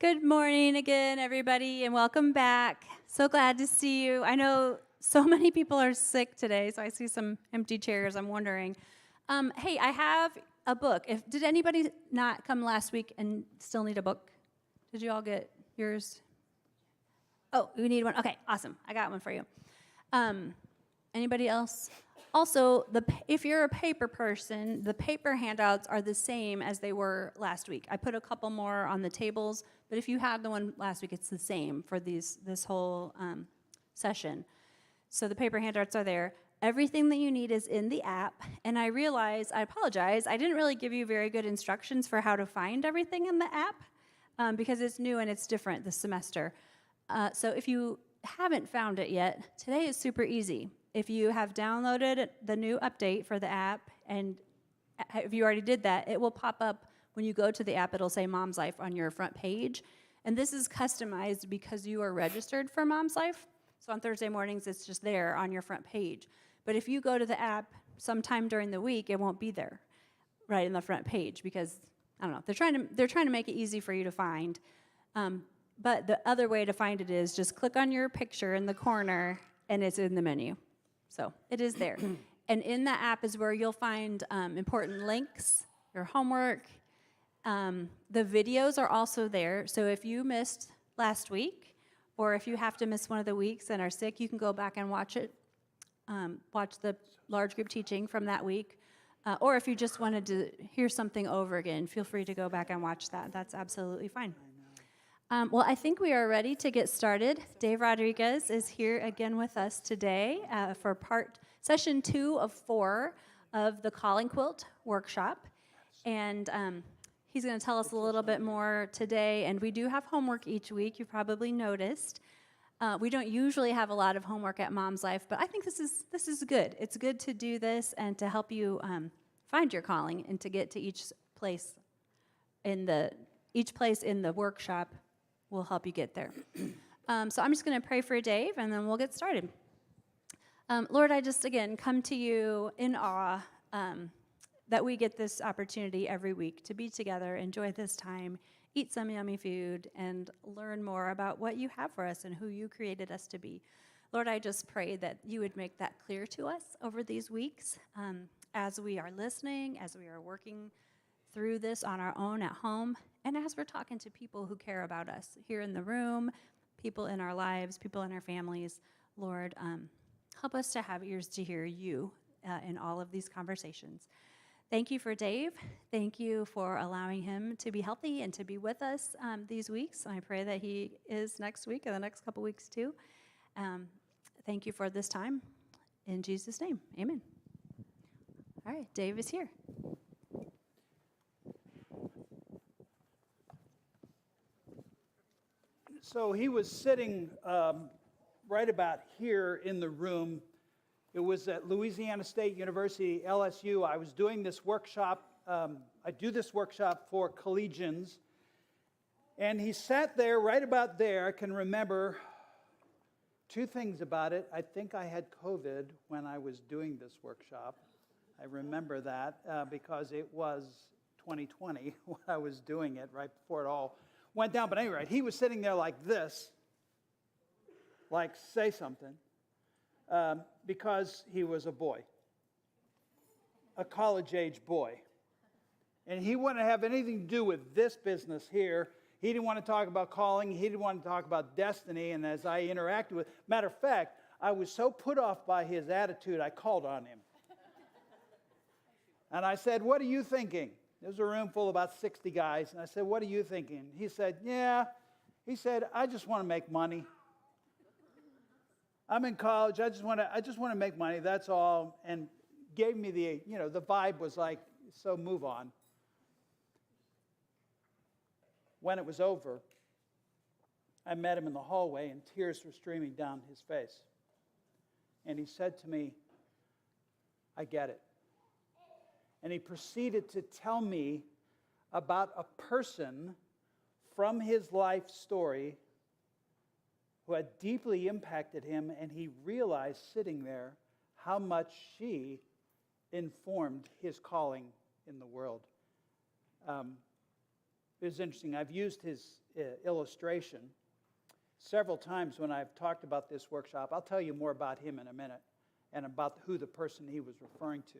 Good morning again, everybody, and welcome back. So glad to see you. I know so many people are sick today, so I see some empty chairs. I'm wondering. Hey, I have a book. Did anybody not come last week and still need a book? Did you all get yours? Oh, you need one? Okay, awesome. I got one for you. Anybody else? Also, if you're a paper person, the paper handouts are the same as they were last week. I put a couple more on the tables, but if you had the one last week, it's the same for this whole session. So the paper handouts are there. Everything that you need is in the app, and I apologize, I didn't really give you very good instructions for how to find everything in the app because it's new and it's different this semester. So if you haven't found it yet, today is super easy. If you have downloaded the new update for the app, and if you already did that, it will pop up when you go to the app. It'll say Mom's Life on your front page. And this is customized because you are registered for Mom's Life. So on Thursday mornings, it's just there on your front page. But if you go to the app sometime during the week, it won't be there right in the front page because, I don't know, they're trying to make it easy for you to find. But the other way to find it is just click on your picture in the corner, and it's in the menu. So it is there. And in the app is where you'll find important links, your homework. The videos are also there. So if you missed last week, or if you have to miss one of the weeks and are sick, you can go back and watch it, watch the large group teaching from that week. Or if you just wanted to hear something over again, feel free to go back and watch that. That's absolutely fine. Well, I think we are ready to get started. Dave Rodriguez is here again with us today for session 2 of 4 of the Calling Quilt workshop. And he's going to tell us a little bit more today. And we do have homework each week, you probably noticed. We don't usually have a lot of homework at Mom's Life, but I think this is good. It's good to do this and to help you find your calling and to get to each place in the workshop will help you get there. So I'm just going to pray for Dave, and then we'll get started. Lord, I just, again, come to you in awe that we get this opportunity every week to be together, enjoy this time, eat some yummy food, and learn more about what you have for us and who you created us to be. Lord, I just pray that you would make that clear to us over these weeks as we are listening, as we are working through this on our own at home, and as we're talking to people who care about us here in the room, people in our lives, people in our families. Lord, help us to have ears to hear you in all of these conversations. Thank you for Dave. Thank you for allowing him to be healthy and to be with us these weeks. I pray that he is next week and the next couple weeks too. Thank you for this time. In Jesus' name, amen. All right, Dave is here. So he was sitting right about here in the room. It was at Louisiana State University, LSU. I was doing this workshop. I do this workshop for collegians. And he sat there right about there. I can remember 2 things about it. I think I had COVID when I was doing this workshop. I remember that because it was 2020 when I was doing it, right before it all went down. But anyway, he was sitting there like this, like say something, because he was a boy, a college-age boy. And he wouldn't have anything to do with this business here. He didn't want to talk about calling. He didn't want to talk about destiny. And as I interacted with, matter of fact, I was so put off by his attitude, I called on him. And I said, "What are you thinking?" There was a room full of about 60 guys, and I said, "What are you thinking?" He said, "Yeah." He said, "I just want to make money. I'm in college. I just want to make money. That's all." And gave me the vibe was like, "So move on." When it was over, I met him in the hallway, and tears were streaming down his face. And he said to me, "I get it." And he proceeded to tell me about a person from his life story who had deeply impacted him, and he realized sitting there how much she informed his calling in the world. it was interesting. I've used his illustration several times when I've talked about this workshop. I'll tell you more about him in a minute and about who the person he was referring to.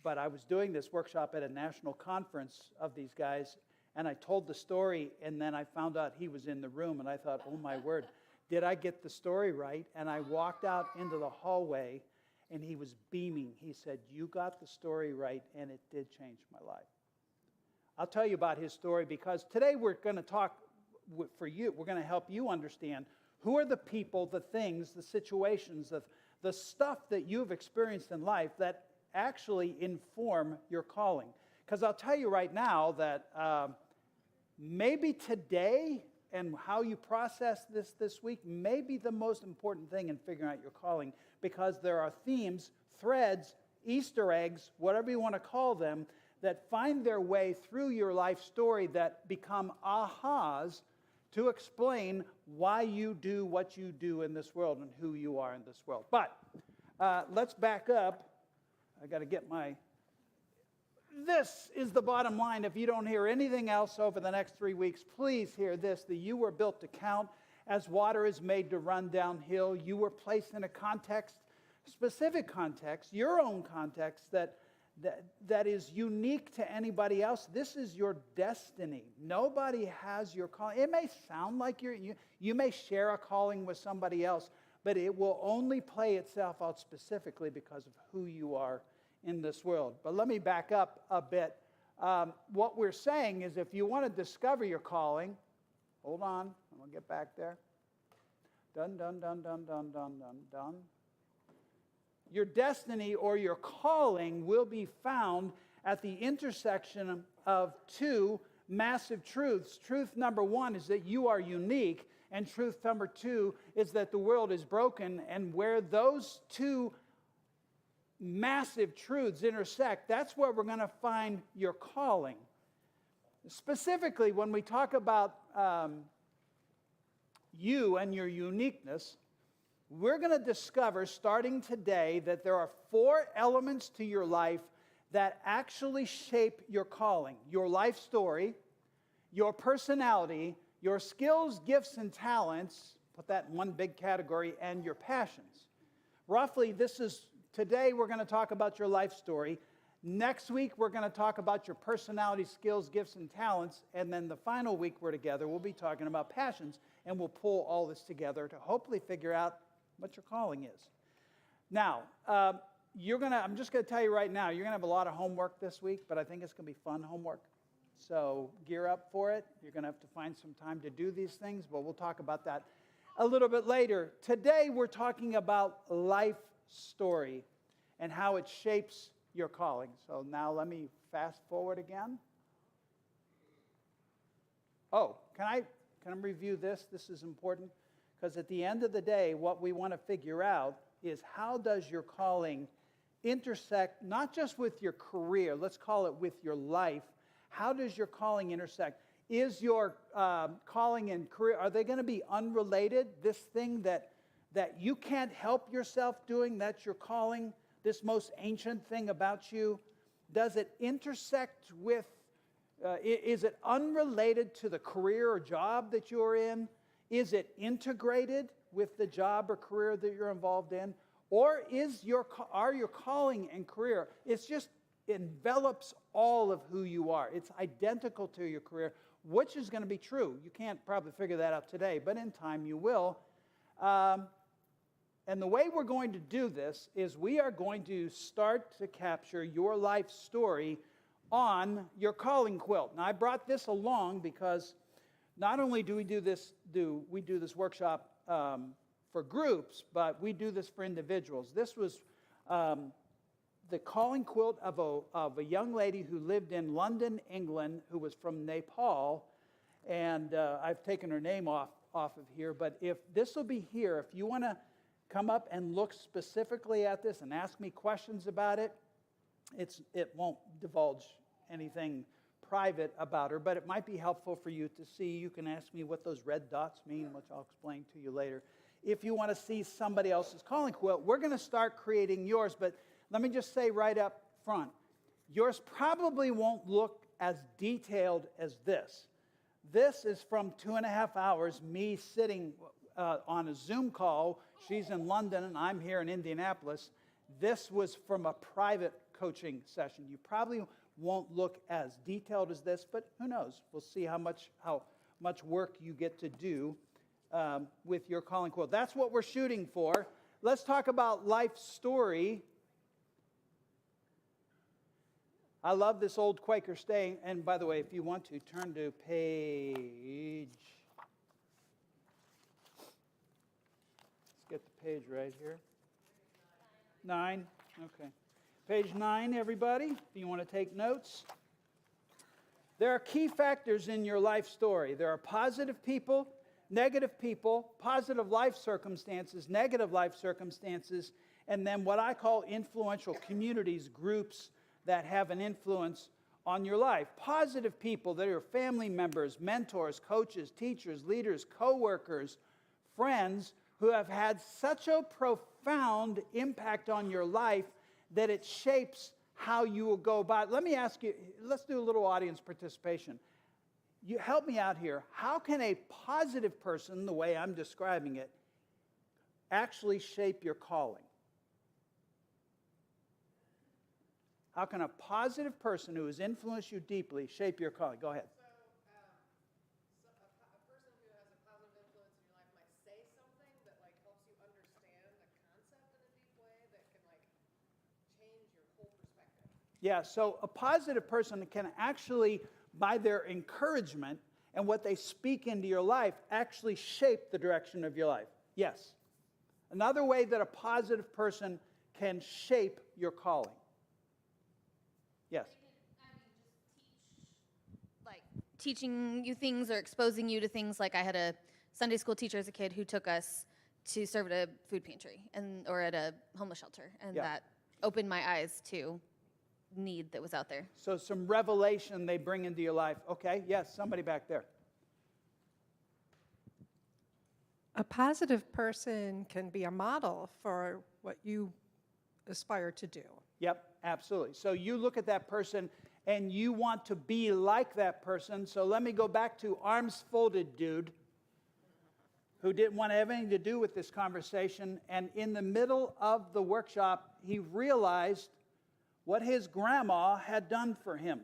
But I was doing this workshop at a national conference of these guys, and I told the story, and then I found out he was in the room, and I thought, oh my word, did I get the story right? And I walked out into the hallway, and he was beaming. He said, you got the story right, and it did change my life. I'll tell you about his story because today we're going to talk for you. We're going to help you understand who are the people, the things, the situations, the stuff that you've experienced in life that actually inform your calling. Because I'll tell you right now that maybe today and how you process this week may be the most important thing in figuring out your calling, because there are themes, threads, Easter eggs, whatever you want to call them, that find their way through your life story that become ahas to explain why you do what you do in this world and who you are in this world. But let's back up. I got to get my... This is the bottom line. If you don't hear anything else over the next 3 weeks, please hear this, that you were built to count as water is made to run downhill. You were placed in a context, specific context, your own context that is unique to anybody else. This is your destiny. Nobody has your calling. It may sound like you may share a calling with somebody else, but it will only play itself out specifically because of who you are in this world. But let me back up a bit. What we're saying is if you want to discover your calling, hold on, I'm going to get back there. Dun, dun, dun, dun, dun, dun, dun, dun. Your destiny or your calling will be found at the intersection of two massive truths. Truth number one is that you are unique, and truth number two is that the world is broken. And where those two massive truths intersect, that's where we're going to find your calling. Specifically, when we talk about you and your uniqueness, we're going to discover starting today that there are 4 elements to your life that actually shape your calling: your life story, your personality, your skills, gifts, and talents, put that in one big category, and your passions. Roughly, today we're going to talk about your life story. Next week, we're going to talk about your personality, skills, gifts, and talents. And then the final week we're together, we'll be talking about passions, and we'll pull all this together to hopefully figure out what your calling is. Now, I'm just going to tell you right now, you're going to have a lot of homework this week, but I think it's going to be fun homework. So gear up for it. You're going to have to find some time to do these things, but we'll talk about that a little bit later. Today, we're talking about life story and how it shapes your calling. So now let me fast forward again. Oh, can I review this? This is important. Because at the end of the day, what we want to figure out is how does your calling intersect, not just with your career, let's call it with your life. How does your calling intersect? Is your calling and career, are they going to be unrelated? This thing that you can't help yourself doing, that's your calling, this most ancient thing about you, does it intersect with, is it unrelated to the career or job that you're in? Is it integrated with the job or career that you're involved in? Or are your calling and career, it's just envelops all of who you are. It's identical to your career. Which is going to be true? You can't probably figure that out today, but in time you will. And the way we're going to do this is we are going to start to capture your life story on your calling quilt. Now, I brought this along because not only do we do this workshop for groups, but we do this for individuals. This was the calling quilt of a young lady who lived in London, England, who was from Nepal, and I've taken her name off of here. But if this will be here, if you want to come up and look specifically at this and ask me questions about it, it won't divulge anything private about her, but it might be helpful for you to see. You can ask me what those red dots mean, which I'll explain to you later. If you want to see somebody else's calling quilt, we're going to start creating yours, but let me just say right up front, yours probably won't look as detailed as this. This is from 2.5 hours, me sitting on a Zoom call. She's in London and I'm here in Indianapolis. This was from a private coaching session. You probably won't look as detailed as this, but who knows? We'll see how much work you get to do with your calling quill. That's what we're shooting for. Let's talk about life story. I love this old Quaker saying, and by the way, if you want to, turn to page. Let's get the page right here. 9, okay. Page 9, everybody, if you want to take notes. There are key factors in your life story. There are positive people, negative people, positive life circumstances, negative life circumstances, and then what I call influential communities, groups that have an influence on your life. Positive people that are family members, mentors, coaches, teachers, leaders, co-workers, friends who have had such a profound impact on your life that it shapes how you will go about it. Let me ask you, let's do a little audience participation. You help me out here. How can a positive person, the way I'm describing it, actually shape your calling? How can a positive person who has influenced you deeply shape your calling? Go ahead. So a person who has a positive influence in your life might say something that helps you understand a concept in a deep way that can change your whole perspective. Yeah, so a positive person can actually, by their encouragement and what they speak into your life, actually shape the direction of your life. Yes. Another way that a positive person can shape your calling. Yes. Teaching you things or exposing you to things. Like I had a Sunday school teacher as a kid who took us to serve at a food pantry or at a homeless shelter, and that opened my eyes to need that was out there. So some revelation they bring into your life. Okay, yes, somebody back there. A positive person can be a model for what you aspire to do. Yep, absolutely. So you look at that person and you want to be like that person. So let me go back to arms folded dude who didn't want to have anything to do with this conversation. And in the middle of the workshop, he realized what his grandma had done for him.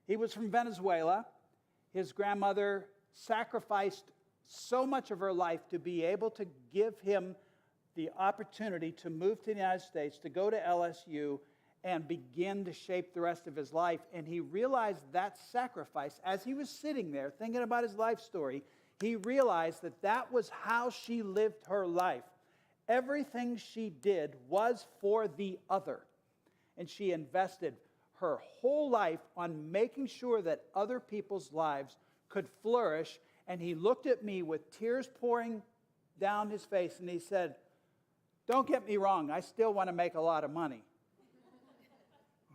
He was from Venezuela. His grandmother sacrificed so much of her life to be able to give him the opportunity to move to the United States, to go to LSU, and begin to shape the rest of his life. And he realized that sacrifice, as he was sitting there thinking about his life story, he realized that that was how she lived her life. Everything she did was for the other. And she invested her whole life on making sure that other people's lives could flourish. And he looked at me with tears pouring down his face, and he said, "Don't get me wrong, I still want to make a lot of money.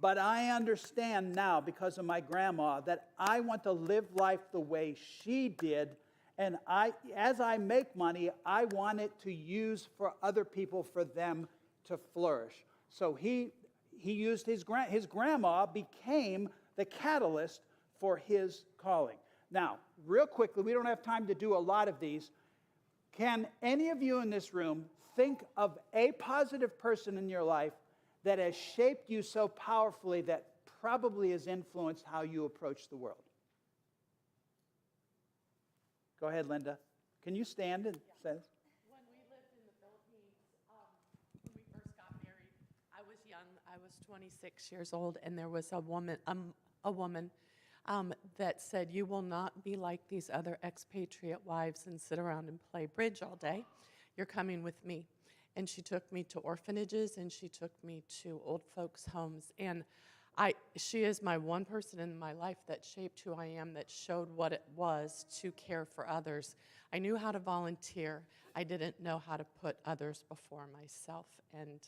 But I understand now, because of my grandma, that I want to live life the way she did. And as I make money, I want it to use for other people, for them to flourish." So he used his grandma became the catalyst for his calling. Now, real quickly, we don't have time to do a lot of these. Can any of you in this room think of a positive person in your life that has shaped you so powerfully that probably has influenced how you approach the world? Go ahead, Linda. Can you stand and say this? When we lived in the Philippines, when we first got married, I was young. I was 26 years old, and there was a woman that said, "You will not be like these other expatriate wives and sit around and play bridge all day. You're coming with me." And she took me to orphanages, and she took me to old folks' homes. And she is my one person in my life that shaped who I am, that showed what it was to care for others. I knew how to volunteer. I didn't know how to put others before myself. And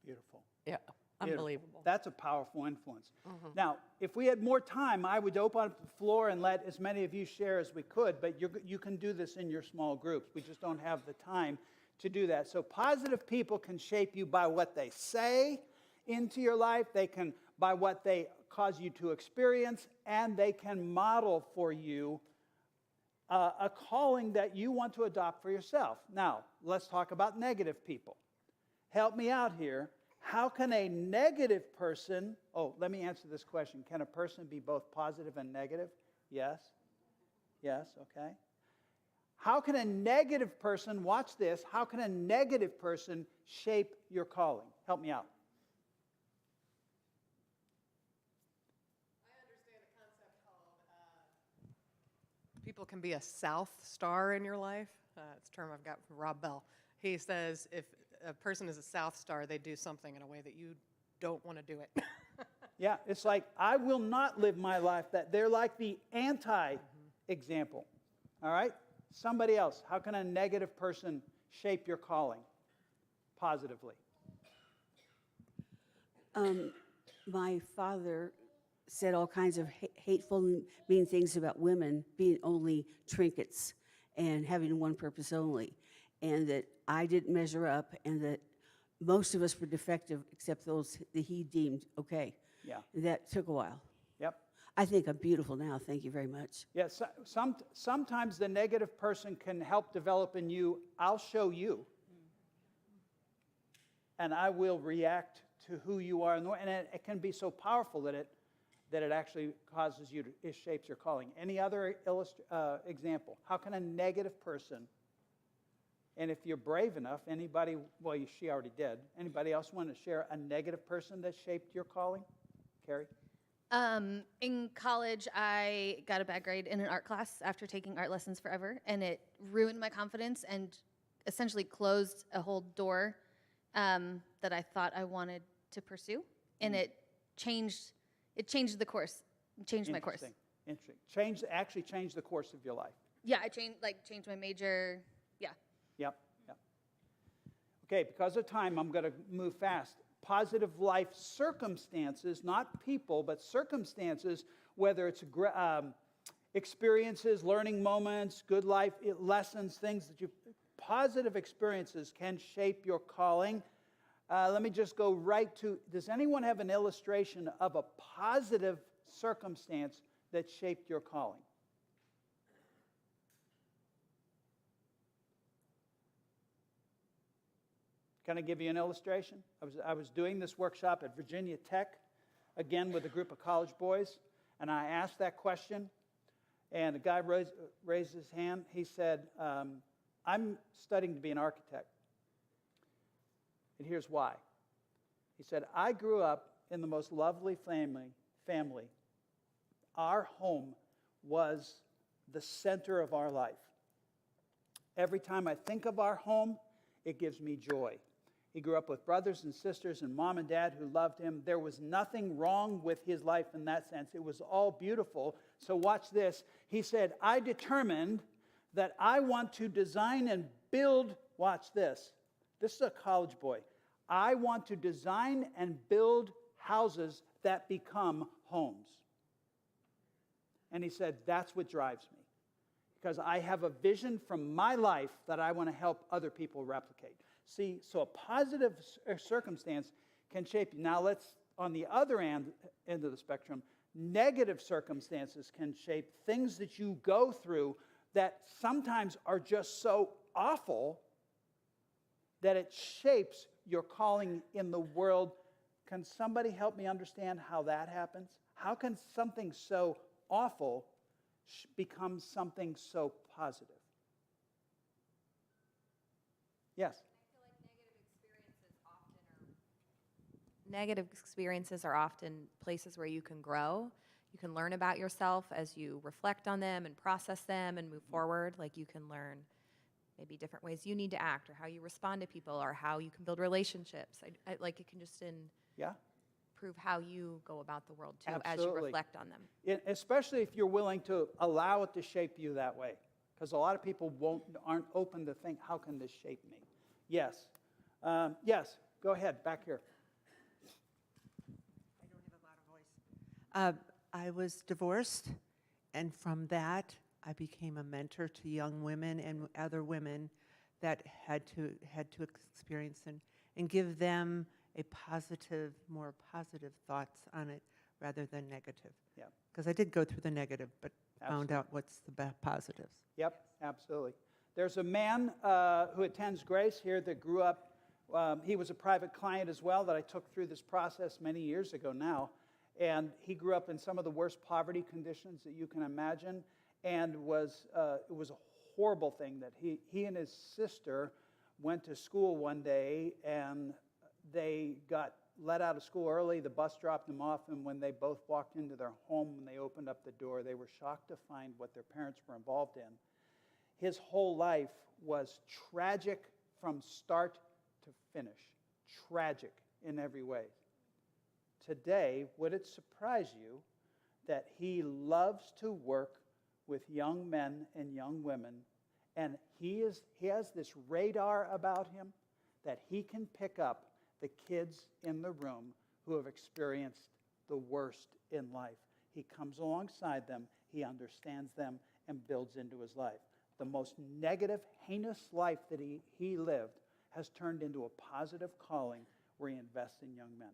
Beautiful. yeah, Beautiful. unbelievable. That's a powerful influence. Now, if we had more time, I would open up the floor and let as many of you share as we could, but you can do this in your small groups. We just don't have the time to do that. So positive people can shape you by what they say into your life. They can by what they cause you to experience, and they can model for you a calling that you want to adopt for yourself. Now, let's talk about negative people. Help me out here. How can a negative person, let me answer this question. Can a person be both positive and negative? Yes. Yes, okay. How can a negative person, watch this, how can a negative person shape your calling? Help me out. I understand a concept called People can be a South Star in your life. It's a term I've got from Rob Bell. He says if a person is a South Star, they do something in a way that you don't want to do it. Yeah, it's like, I will not live my life that they're like the anti-example. All right? Somebody else. How can a negative person shape your calling positively? My father said all kinds of hateful and mean things about women being only trinkets and having one purpose only, and that I didn't measure up, and that most of us were defective except those that he deemed okay. Yeah. That took a while. Yep. I think I'm beautiful now. Thank you very much. Yes, sometimes the negative person can help develop in you, I'll show you. And I will react to who you are. And it can be so powerful that it actually causes you to, it shapes your calling. Any other example? How can a negative person, and if you're brave enough, anybody, well, she already did. Anybody else want to share a negative person that shaped your calling? Carrie? In college, I got a bad grade in an art class after taking art lessons forever, and it ruined my confidence and essentially closed a whole door that I thought I wanted to pursue, and it changed the course, changed my course. Interesting. Actually changed the course of your life. Yeah, I changed my major. Yeah. Yep. Okay, because of time, I'm going to move fast. Positive life circumstances, not people, but circumstances, whether it's experiences, learning moments, good life lessons, things that positive experiences can shape your calling. Let me just go right to, does anyone have an illustration of a positive circumstance that shaped your calling? Can I give you an illustration? I was doing this workshop at Virginia Tech, again with a group of college boys, and I asked that question, and the guy raised his hand. He said, I'm studying to be an architect. And here's why. He said, I grew up in the most lovely family. Our home was the center of our life. Every time I think of our home, it gives me joy. He grew up with brothers and sisters and mom and dad who loved him. There was nothing wrong with his life in that sense. It was all beautiful. So watch this. He said, I determined that I want to design and build, watch this. This is a college boy. I want to design and build houses that become homes. And he said, that's what drives me. Because I have a vision from my life that I want to help other people replicate. See, so a positive circumstance can shape you. Now let's, on the other end of the spectrum, negative circumstances can shape things that you go through that sometimes are just so awful that it shapes your calling in the world. Can somebody help me understand how that happens? How can something so awful become something so positive? Yes? Negative experiences are often places where you can grow. You can learn about yourself as you reflect on them and process them and move forward. Like you can learn maybe different ways you need to act or how you respond to people or how you can build relationships. Like it can just prove how you go about the world too. Absolutely. As you reflect on them. Especially if you're willing to allow it to shape you that way. Because a lot of people aren't open to think, how can this shape me? Yes. Yes, go ahead, back here. I don't have a lot of voice. I was divorced, and from that, I became a mentor to young women and other women that had to experience and give them a positive, more positive thoughts on it rather than negative. Yeah. Because I did go through the negative, but found Absolutely. out what's the positives. Yep, absolutely. There's a man who attends Grace here that grew up, he was a private client as well that I took through this process many years ago now. And he grew up in some of the worst poverty conditions that you can imagine. And it was a horrible thing that he and his sister went to school one day and they got let out of school early. The bus dropped them off, and when they both walked into their home, when they opened up the door, they were shocked to find what their parents were involved in. His whole life was tragic from start to finish, tragic in every way. Today, would it surprise you that he loves to work with young men and young women, and he has this radar about him that he can pick up the kids in the room who have experienced the worst in life. He comes alongside them, he understands them, and builds into his life. The most negative, heinous life that he lived has turned into a positive calling where he invests in young men.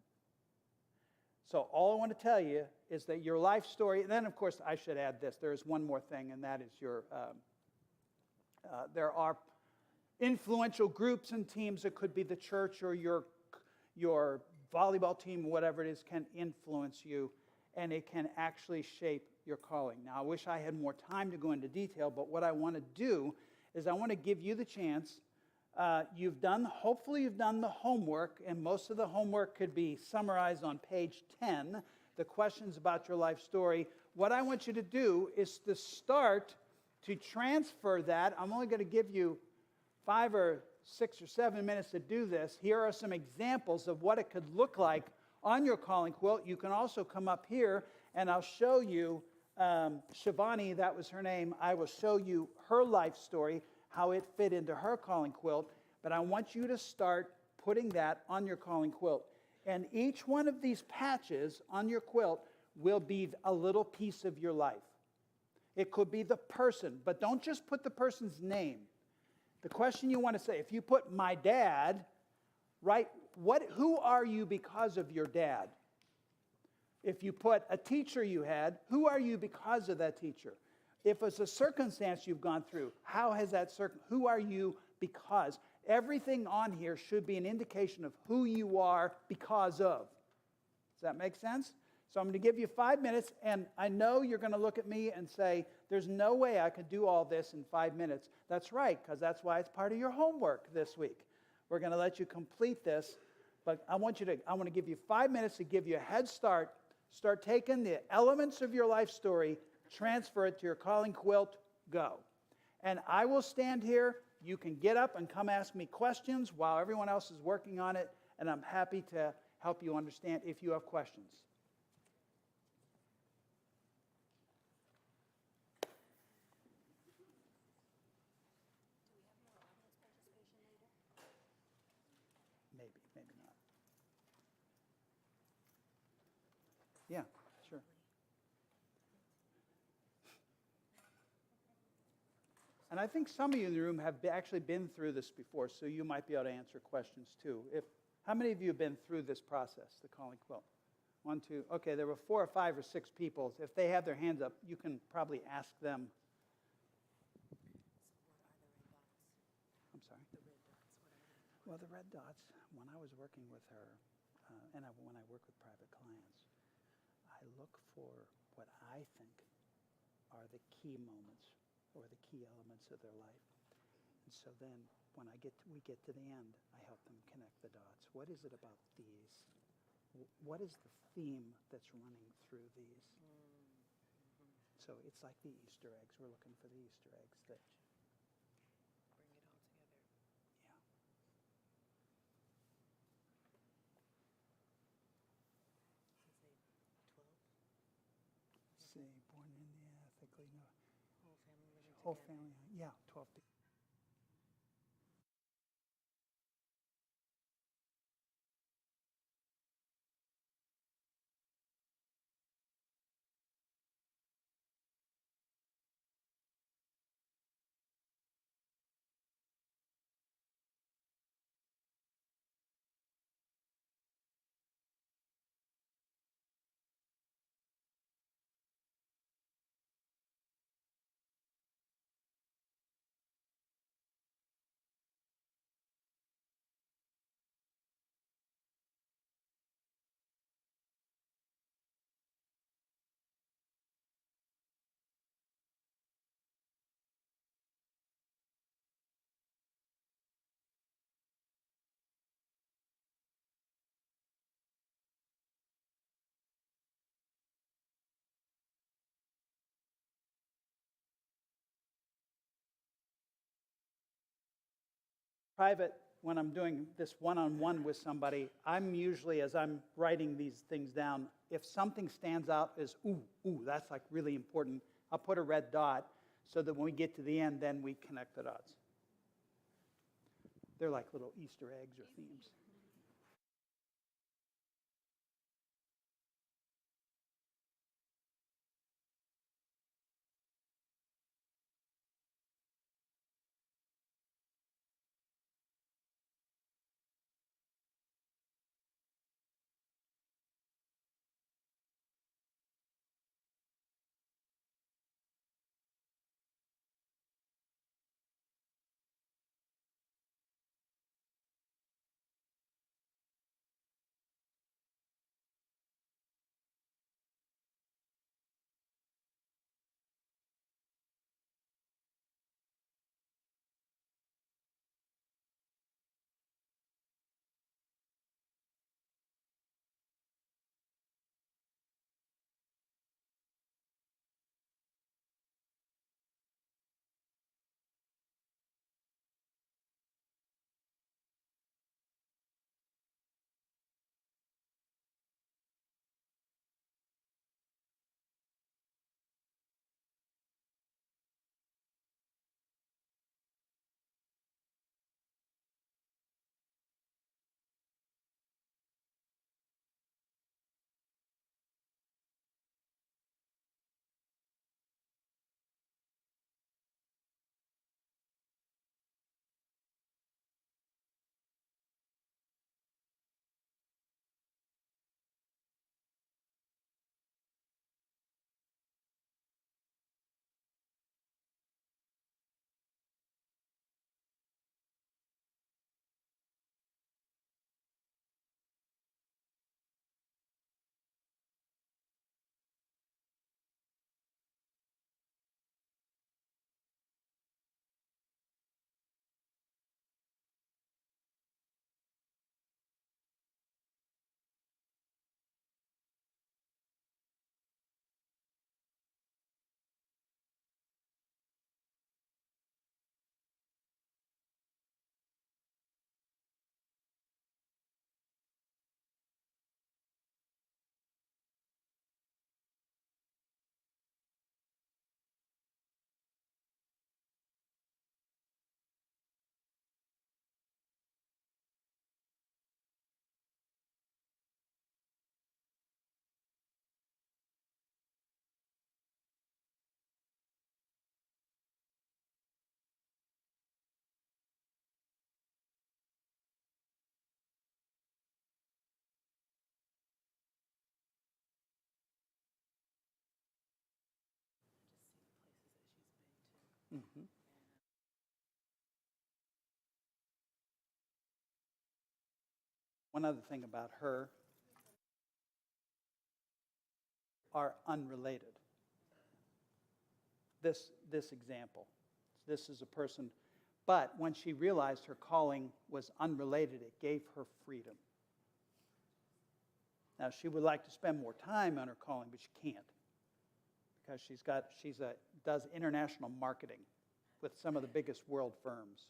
So all I want to tell you is that your life story, and then of course I should add this, there is one more thing, and that is there are influential groups and teams. It could be the church or your volleyball team, whatever it is, can influence you, and it can actually shape your calling. Now, I wish I had more time to go into detail, but what I want to do is I want to give you the chance. Hopefully you've done the homework, and most of the homework could be summarized on page 10, the questions about your life story. What I want you to do is to start to transfer that. I'm only going to give you 5 or 6 or 7 minutes to do this. Here are some examples of what it could look like on your calling quilt. You can also come up here, and I'll show you Shivani, that was her name. I will show you her life story, how it fit into her calling quilt. But I want you to start putting that on your calling quilt. And each one of these patches on your quilt will be a little piece of your life. It could be the person, but don't just put the person's name. The question you want to say, if you put my dad, right, who are you because of your dad? If you put a teacher you had, who are you because of that teacher? If it's a circumstance you've gone through, how has that who are you because? Everything on here should be an indication of who you are because of. Does that make sense? So I'm going to give you 5 minutes, and I know you're going to look at me and say, there's no way I could do all this in 5 minutes. That's right, because that's why it's part of your homework this week. We're going to let you complete this, but I want to give you 5 minutes to give you a head start. Start taking the elements of your life story, transfer it to your calling quilt, go. And I will stand here. You can get up and come ask me questions while everyone else is working on it, and I'm happy to help you understand if you have questions. Maybe not. Yeah, sure. And I think some of you in the room have actually been through this before, so you might be able to answer questions too. How many of you have been through this process, the calling quilt? 1, 2, okay, there were 4 or 5 or 6 people. If they have their hands up, you can probably ask them. I'm sorry? Well, the red dots, when I was working with her, when I work with private clients, I look for what I think are the key moments or the key elements of their life. And so then when we get to the end, I help them connect the dots. What is it about these? What is the theme that's running through these? So it's like the Easter eggs. We're looking for the Easter eggs that born in the ethically, no. Whole family, yeah, 12. private, when I'm doing this one-on-one with somebody, I'm usually, as I'm writing these things down, if something stands out as, ooh, that's like really important, I'll put a red dot so that when we get to the end, then we connect the dots. They're like little Easter eggs or themes. One other thing about her are unrelated. This example, this is a person, but when she realized her calling was unrelated, it gave her freedom. Now, she would like to spend more time on her calling, but she can't because she does international marketing with some of the biggest world firms.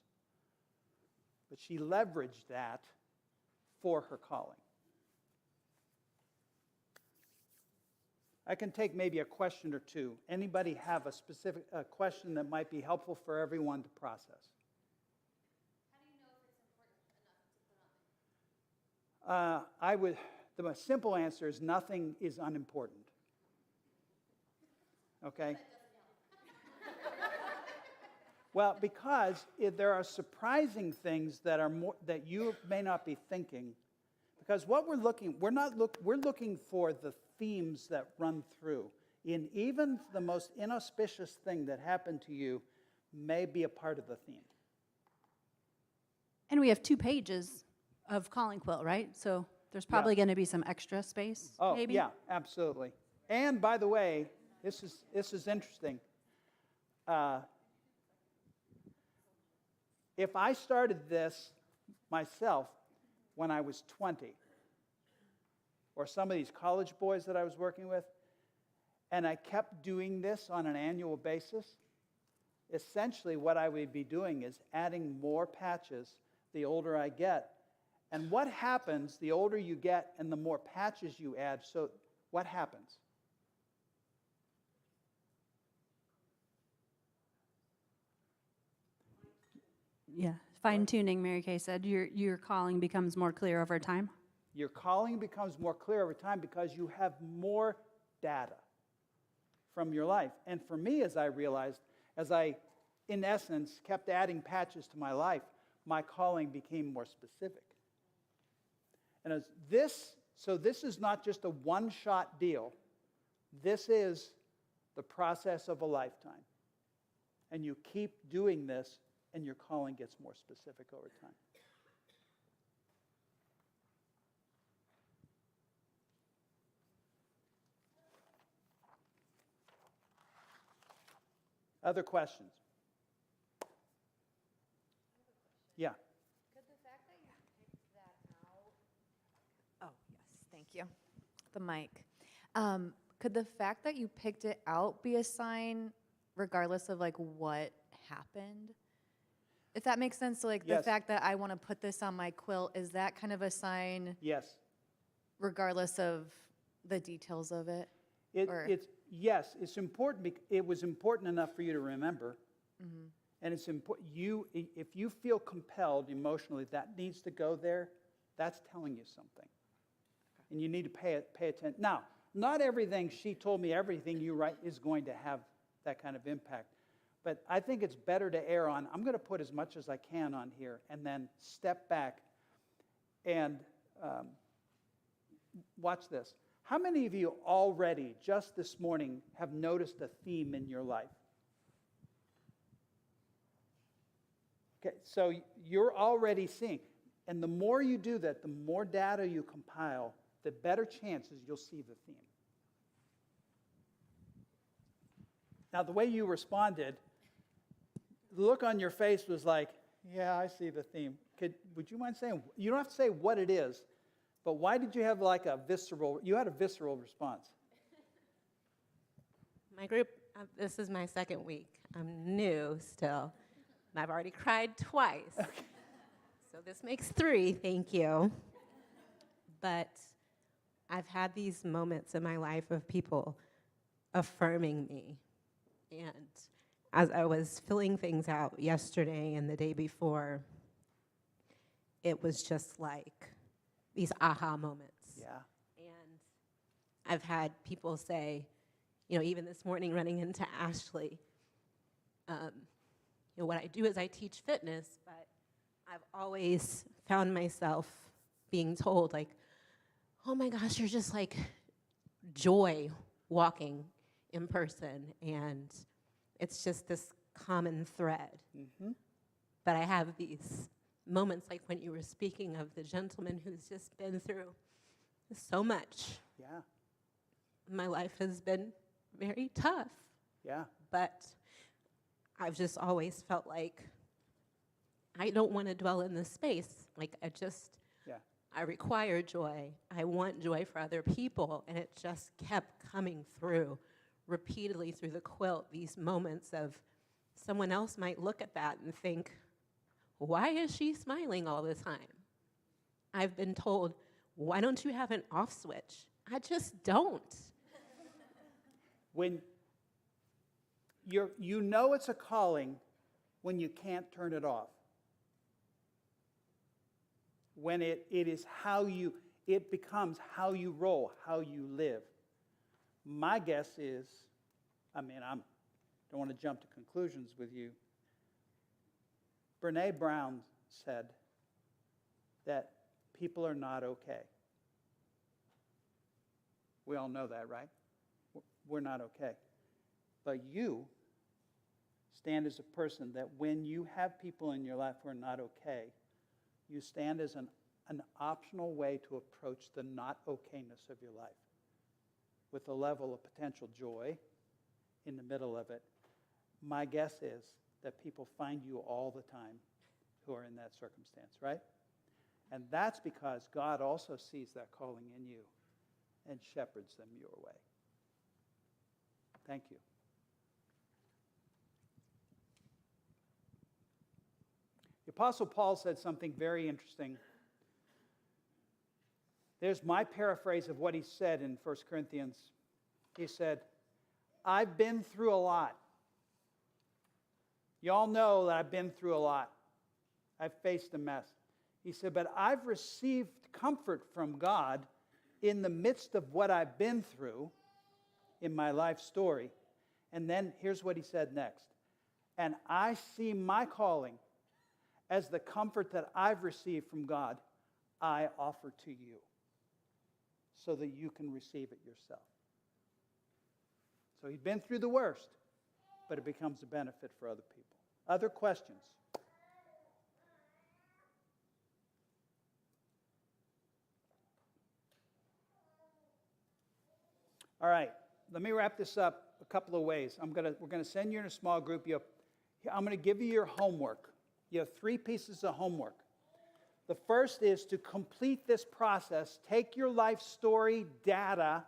But she leveraged that for her calling. I can take maybe a question or two. Anybody have a specific question that might be helpful for everyone to process? How do you know if it's important enough to put on there? The most simple answer is nothing is unimportant. Okay? Well, because there are surprising things that are more that you may not be thinking. Because what we're looking for the themes that run through. In even the most inauspicious thing that happened to you may be a part of the theme. And we have 2 pages of Calling Quilt, right? So there's probably going to be some extra space, Oh, maybe? yeah, absolutely. And by the way, this is interesting. If I started this myself when I was 20, or some of these college boys that I was working with, and I kept doing this on an annual basis, essentially what I would be doing is adding more patches the older I get. And what happens the older you get and the more patches you add? So what happens? Yeah, fine tuning, Mary Kay said. Your calling becomes more clear over time. Your calling becomes more clear over time because you have more data from your life. And for me, as I realized, as I, in essence, kept adding patches to my life, my calling became more specific. And as this is not just a one-shot deal. This is the process of a lifetime. And you keep doing this, and your calling gets more specific over time. Other questions? Yeah. Oh, yes, thank you. The mic. Could the fact that you picked it out be a sign regardless of like what happened? If that makes sense, so like Yes. the fact that I want to put this on my quilt, is that kind of a sign Yes. regardless of the details of it? Or- Yes, it's important. It was important enough for you to remember. And it's important. If you feel compelled emotionally, that needs to go there. That's telling you something. And you need to pay attention. Now, not everything she told me, everything you write is going to have that kind of impact. But I think it's better to err on, I'm going to put as much as I can on here and then step back and watch this. How many of you already, just this morning, have noticed a theme in your life? Okay, so you're already seeing. And the more you do that, the more data you compile, the better chances you'll see the theme. Now, the way you responded, the look on your face was like, yeah, I see the theme. Would you mind saying, you don't have to say what it is, but why did you have like you had a visceral response? My group, this is my second week. I'm new still, and I've already cried twice. Okay. So this makes 3, thank you. But I've had these moments in my life of people affirming me. And as I was filling things out yesterday and the day before, it was just like these aha moments. Yeah. And I've had people say, even this morning running into Ashley, what I do is I teach fitness, but I've always found myself being told, like, oh my gosh, you're just like joy walking in person. And it's just this common thread. Mm-hmm. But I have these moments like when you were speaking of the gentleman who's just been through so much. Yeah. My life has been very tough. Yeah. But I've just always felt like I don't want to dwell in this space. Like I require joy. I want joy for other people. And it just kept coming through repeatedly through the quilt, these moments of someone else might look at that and think, why is she smiling all the time? I've been told, why don't you have an off switch? I just don't. When you know it's a calling when you can't turn it off. When it becomes how you roll, how you live. My guess is, I don't want to jump to conclusions with you. Brene Brown said that people are not okay. We all know that, right? We're not okay. But you stand as a person that when you have people in your life who are not okay, you stand as an optional way to approach the not okayness of your life with a level of potential joy in the middle of it. My guess is that people find you all the time who are in that circumstance, right? And that's because God also sees that calling in you and shepherds them your way. Thank you. Apostle Paul said something very interesting. There's my paraphrase of what he said in 1 Corinthians. He said, I've been through a lot. You all know that I've been through a lot. I've faced a mess. He said, but I've received comfort from God in the midst of what I've been through in my life story. And then here's what he said next. And I see my calling as the comfort that I've received from God, I offer to you so that you can receive it yourself. So he'd been through the worst, but it becomes a benefit for other people. Other questions? All right, let me wrap this up a couple of ways. We're going to send you in a small group. I'm going to give you your homework. You have 3 pieces of homework. The first is to complete this process. Take your life story data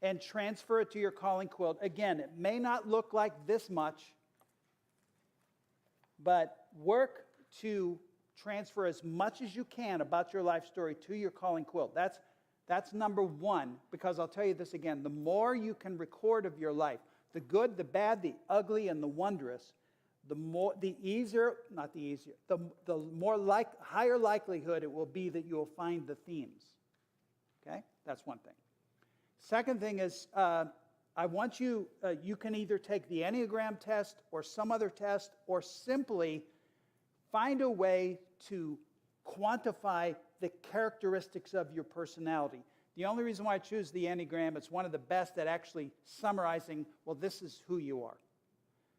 and transfer it to your calling quilt. Again, it may not look like this much, but work to transfer as much as you can about your life story to your calling quilt. That's number 1, because I'll tell you this again. The more you can record of your life, the good, the bad, the ugly, and the wondrous, the higher likelihood it will be that you will find the themes. Okay? That's one thing. Second thing is, I want you, you can either take the Enneagram test or some other test, or simply find a way to quantify the characteristics of your personality. The only reason why I choose the Enneagram, it's one of the best at actually summarizing, well, this is who you are.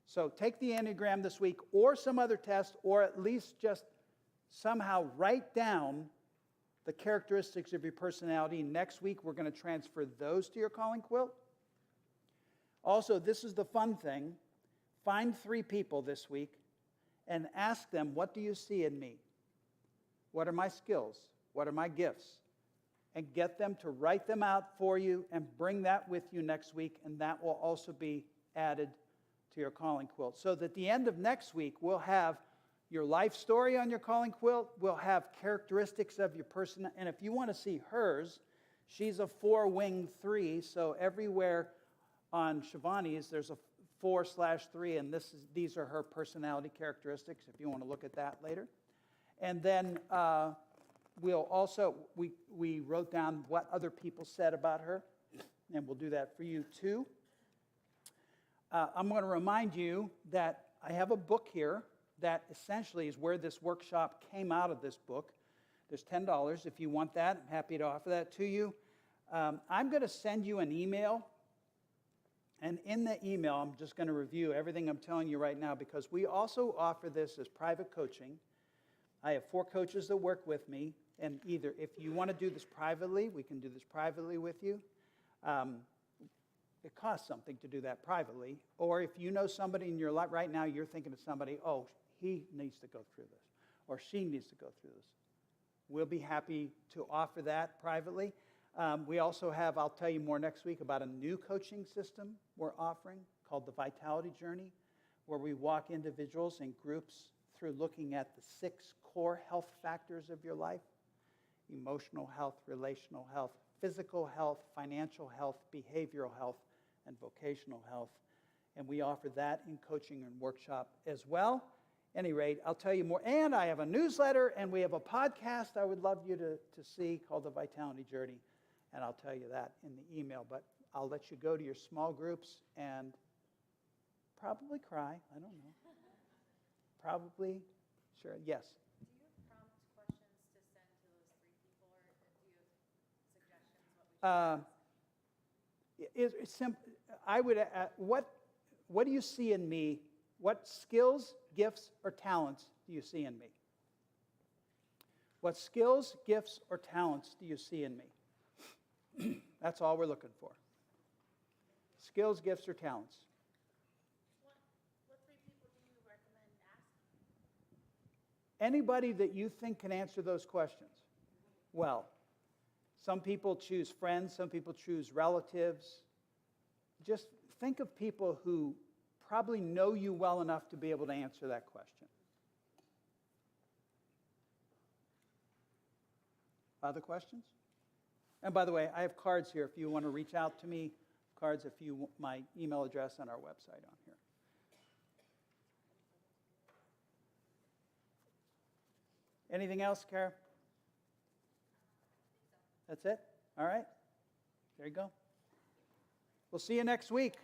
So take the Enneagram this week, or some other test, or at least just somehow write down the characteristics of your personality. Next week, we're going to transfer those to your calling quilt. Also, this is the fun thing. Find 3 people this week and ask them, what do you see in me? What are my skills? What are my gifts? And get them to write them out for you and bring that with you next week, and that will also be added to your calling quilt. So that at the end of next week, we'll have your life story on your calling quilt. We'll have characteristics of your person. And if you want to see hers, she's a 4-winged 3. So everywhere on Shivani's, there's a 4/3, and these are her personality characteristics, if you want to look at that later. And then we'll also, we wrote down what other people said about her, and we'll do that for you too. I'm going to remind you that I have a book here that essentially is where this workshop came out of this book. There's $10 if you want that. I'm happy to offer that to you. I'm going to send you an email. And in the email, I'm just going to review everything I'm telling you right now, because we also offer this as private coaching. I have 4 coaches that work with me. And either if you want to do this privately, we can do this privately with you. It costs something to do that privately. Or if you know somebody in your life right now, you're thinking of somebody, oh, he needs to go through this, or she needs to go through this. We'll be happy to offer that privately. We also have, I'll tell you more next week about a new coaching system we're offering called the Vitality Journey, where we walk individuals and groups through looking at the 6 core health factors of your life: emotional health, relational health, physical health, financial health, behavioral health, and vocational health. And we offer that in coaching and workshop as well. At any rate, I'll tell you more. And I have a newsletter, and we have a podcast I would love you to see called The Vitality Journey. And I'll tell you that in the email. But I'll let you go to your small groups and probably cry. I don't know. Probably. Sure. Yes. Do you have prompt questions to send to those 3 people, or do you have suggestions It's simple. I would. What do you see in me? What skills, gifts, or talents do you see in me? What skills, gifts, or talents do you see in me? That's all we're looking for. Skills, gifts, or talents. What 3 people do you recommend asking? Anybody that you think can answer those questions. Well, some people choose friends, some people choose relatives. Just think of people who probably know you well enough to be able to answer that question. Other questions? And by the way, I have cards here if you want to reach out to me. Cards, if you my email address on our website on here. Anything else, Kara? That's it? All right. There you go. We'll see you next week.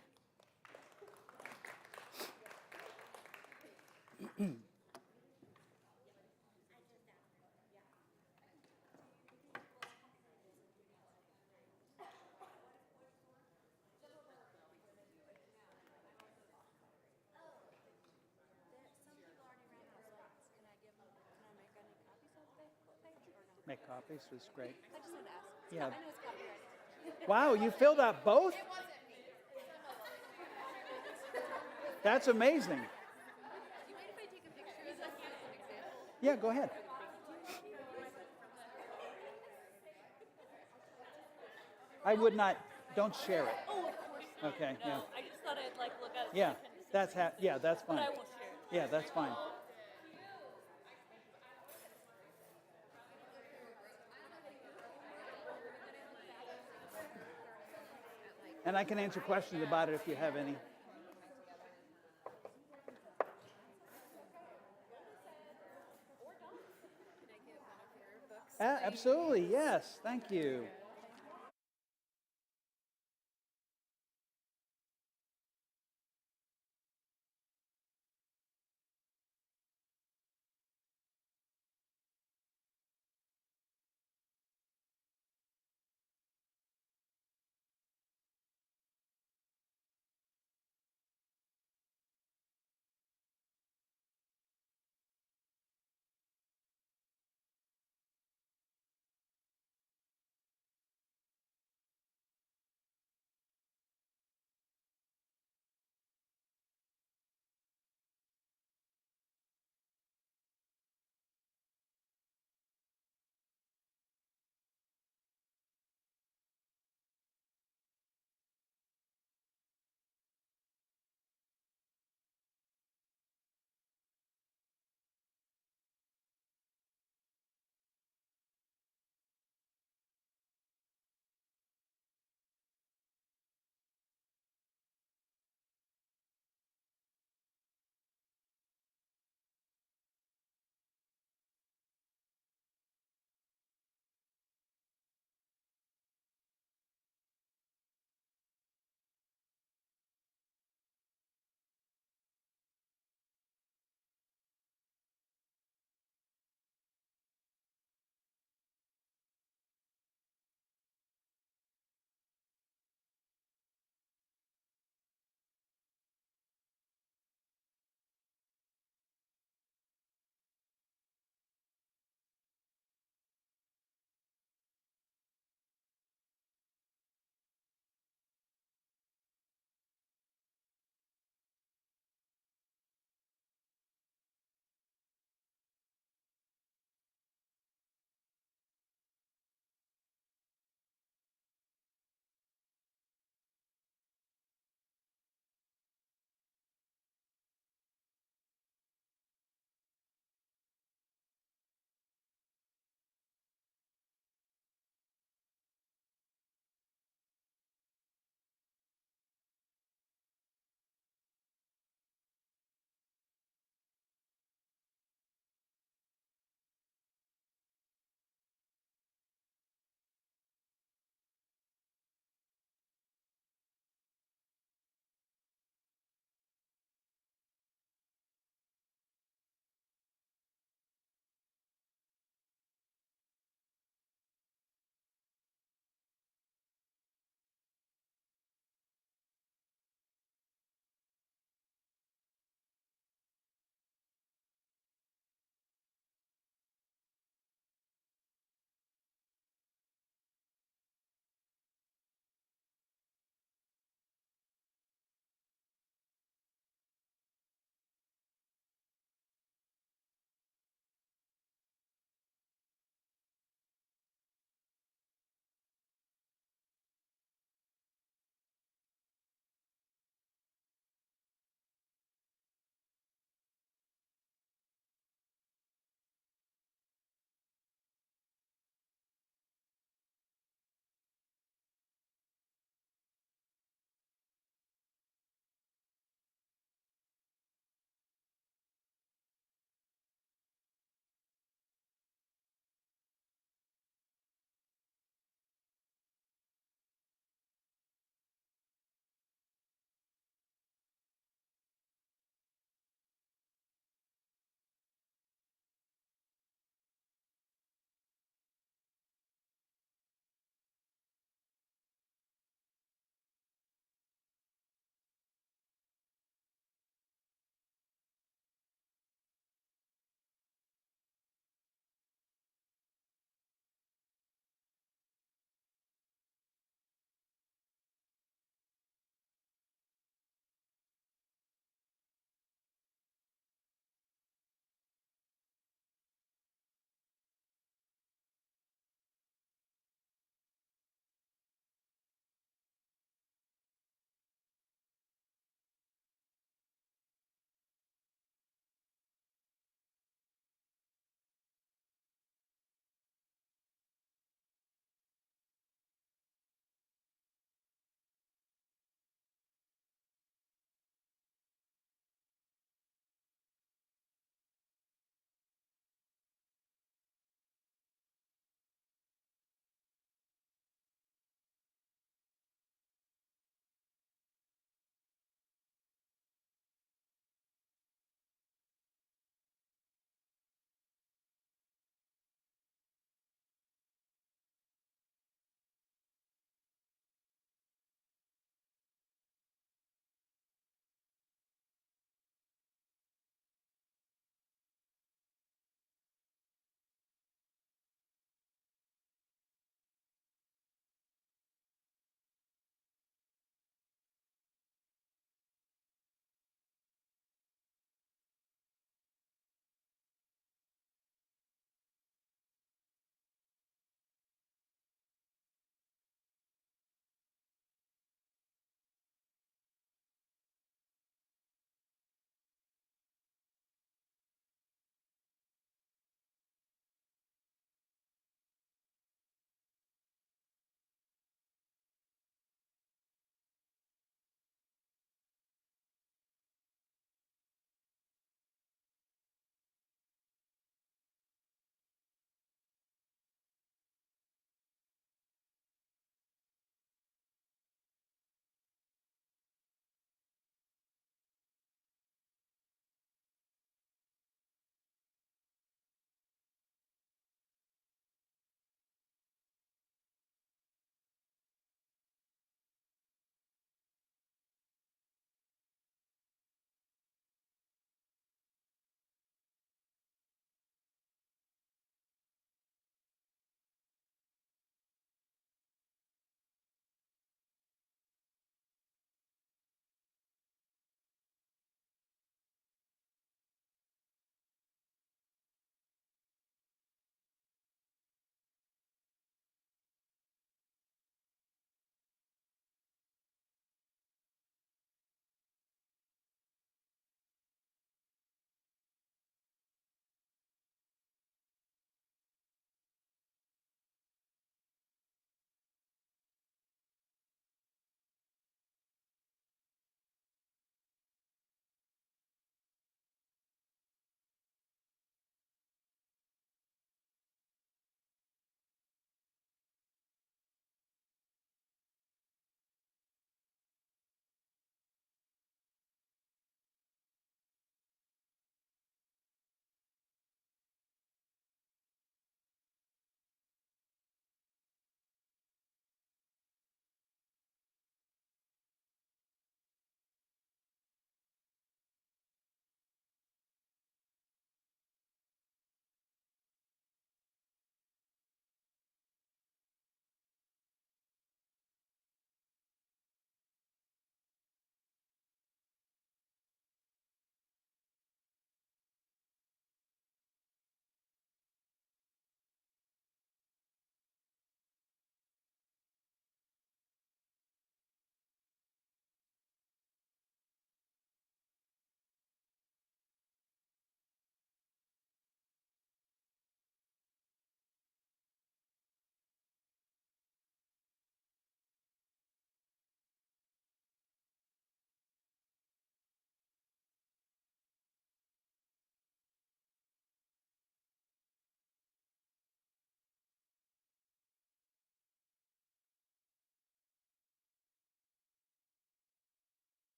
Make copies was great. I just had to ask. Yeah. I know it's copyrighted. Wow, you filled out both? That's amazing. Do you mind if I take a picture of this as an example? Yeah, go ahead. I would not, don't share it. Oh, of course not. Okay, No, yeah. I just thought I'd like look at it. Yeah, that's yeah, that's fine. But I won't share it. Yeah, that's fine. And I can answer questions about it if you have any. Absolutely, yes. Thank you.